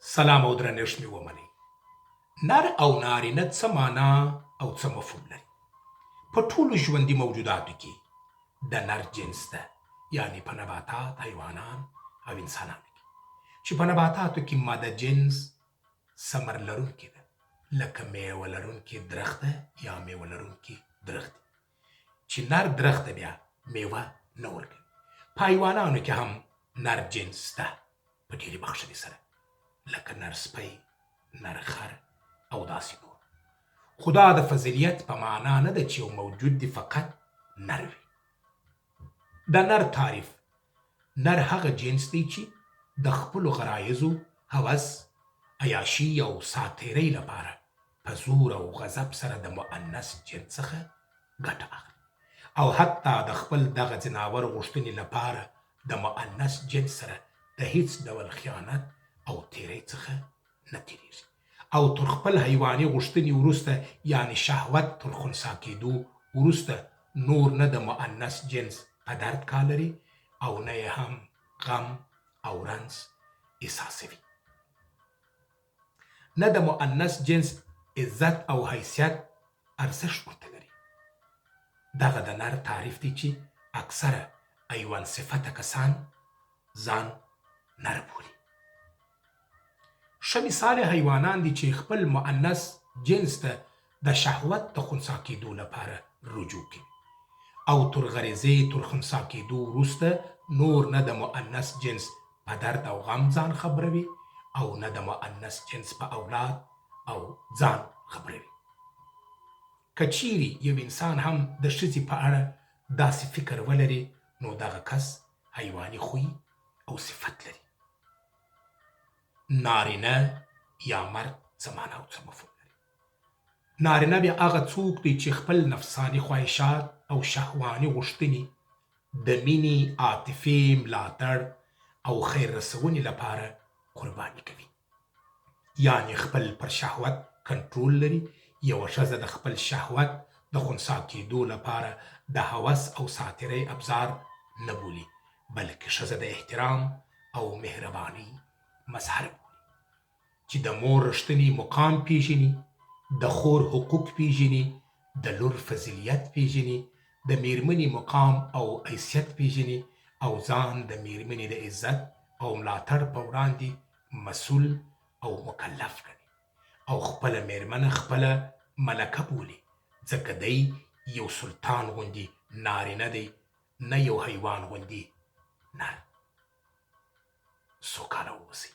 سلام او درنښت مې ومنئ. نر او نارینه څه معنا او څه مفهوم لري؟ په ټولو ژوندي موجوداتو کې د نر جنس ده، یعنی په نباتات، حیوانان او انسانانو کې. چې په نباتاتو کې ماده جنس ثمر لرونکې ده، لکه میوه لرونکې درخت ده یا میوه لرونکې درخت دی. چې نر درخت بیا میوه نه ورکوي. په حیوانانو کې هم نر جنس ده په ډېرې بخښنې سره، لکه نر سپی، نر خر او داسې نور. خو دا د فضیلیت په معنا نه ده چې یو موجود دی فقط نر وي. د نر تعریف: نر هغه جنس دی چې د خپلو غرایزو، هوس، عیاشي او ساتیرۍ لپاره په زور او غضب سره د مؤنث جنس څخه ګټه اخلي، او حتی د خپل دغه ځناور غوښتنې لپاره د مؤنث جنس سره د هیڅ ډول خیانت او تیرۍ څخه نه تیریږي، او تر خپل حیواني غوښتنې وروسته، یعنی شهوت تر خنثی کېدو وروسته، نور نه د مؤنث جنس په درد کار لري او نه یې هم غم او رنځ احساسوي. نه د مؤنث جنس عزت او حیثیت ارزښت ورته لري. دغه د نر تعریف دی چې اکثره ایوان صفته کسان ځان نر بولي. ښه مثال حیوانان دي چې خپل مؤنث جنس ته د شهوت د خنثی کېدو لپاره رجوع کوي، او تر غریزې تر خنثی کېدو وروسته نور نه د مؤنث جنس په درد او غم ځان خبروي او نه د مؤنث جنس په اولاد او ځان خبروي. که چیرې یو انسان هم د ښځې په اړه داسې فکر ولري، نو دغه کس حیواني خوی او صفت لري. نارینه یا مرد څه معنا او څه مفهوم لري؟ نارینه بیا هغه څوک دی چې خپل نفساني خواهشات او شهواني غوښتنې د مینې، عاطفې، ملاتړ او خیر رسونې لپاره قرباني کوي، یعنی خپل پر شهوت کنټرول لري. یوه ښځه د خپل شهوت د خنثی کېدو لپاره د هوس او ساتیرۍ ابزار نه بولي، بلکې ښځه د احترام او مهربانۍ مظهر بولي، چې د مور رښتینی مقام پیژني، د خور حقوق پیژني، د لور فضیلیت پیژني، د میرمنې مقام او حیثیت پیژني، او ځان د میرمنې د عزت او ملاتړ په وړاندې مسؤل او مکلف ګڼي، او خپله میرمنه خپله ملکه بولي، ځکه دی یو سلطان غوندې نارینه دی، نه یو حیوان غوندې نر. سوکاله اوسئ.